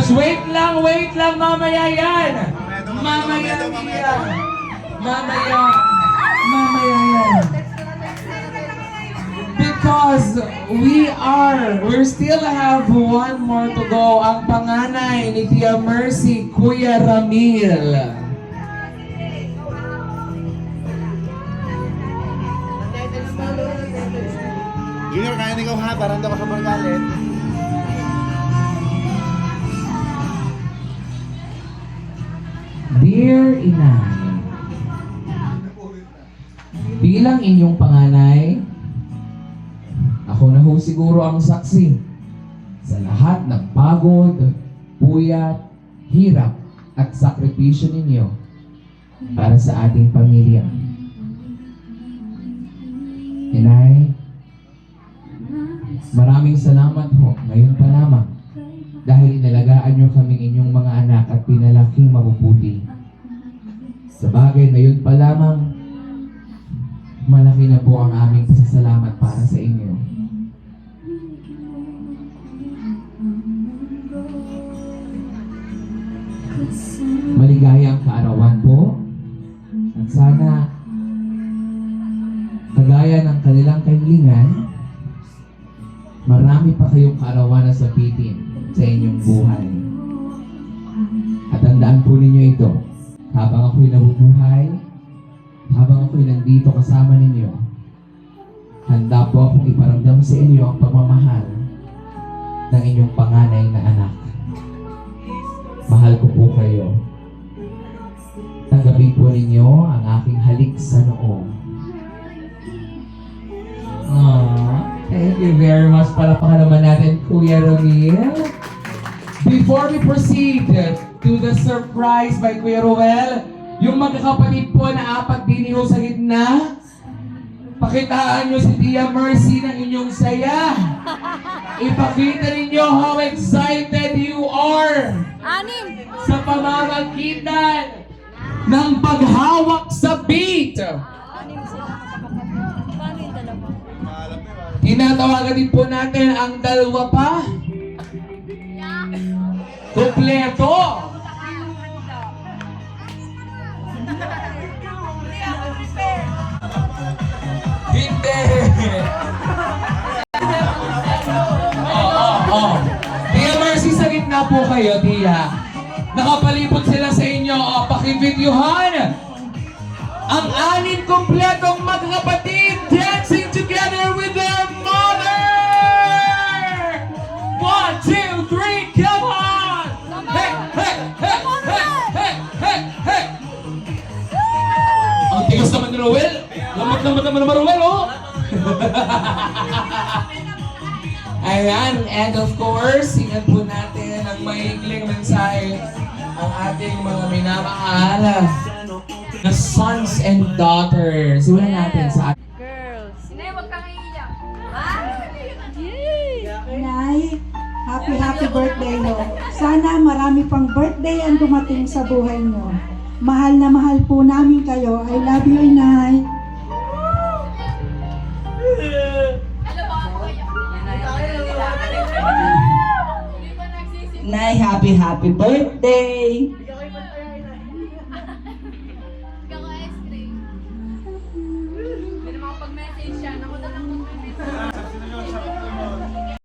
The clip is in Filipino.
gosh, wait lang, mamaya yan. Mamaya yan. Mamaya yan. Because we still have one more to go. Ang panganay ni Tia Mercy, Kuya Ramil. Junior, kaya ikaw ha, parang daw ka sa magalit. Dear Inay, bilang inyong panganay, ako na ho siguro ang saksi sa lahat ng pagod, puyat, hirap at sakripisyo ninyo para sa ating pamilya. Inay, maraming salamat ho ngayon pa lamang dahil inalagaan nyo kaming inyong mga anak at pinalaking mabubuti. Sa bagay na yun pa lamang, malaki na po ang aming pasasalamat para sa inyo. Maligayang kaarawan po at sana kagaya ng kanilang kahilingan, marami pa kayong kaarawan na sabitin sa inyong buhay. At tandaan po ninyo ito, habang ako'y nabubuhay, habang ako'y nandito kasama ninyo, handa po akong iparamdam sa inyo ang pagmamahal ng inyong panganay na anak. Mahal ko po kayo. Tanggapin po ninyo ang aking halik sa noo. Thank you very much. Palakpakan naman natin, Kuya Ramil. Before we proceed to the surprise by Kuya Ruel, yung magkakapatid po na apat din sa gitna, pakitaan nyo si Tia Mercy ng inyong saya. Ipakita ninyo how excited you are sa pamamagitan ng paghawak sa beat. Tinatawagan din po natin ang dalawa pa. Kompleto. Hindi. Tia Mercy, sa gitna po kayo, Tia. Nakapalibot sila sa inyo. Pakivideohan ang anim kompletong magkakapatid dancing together with their mother! 1, 2, 3, come on! Hey, hey, hey, hey, hey, hey, hey! Ang tigas naman ni Ruel. Lamot naman Ruel, oh! Ayan, and of course, singan po natin ang maikling mensahe ang ating mga minamahal na sons and daughters. Simulan natin sa Girls. Inay, wag kang iiyak. Inay, happy birthday no. Sana marami pang birthday ang dumating sa buhay nyo. Mahal na mahal po namin kayo. I love you, Inay. Nay, happy birthday!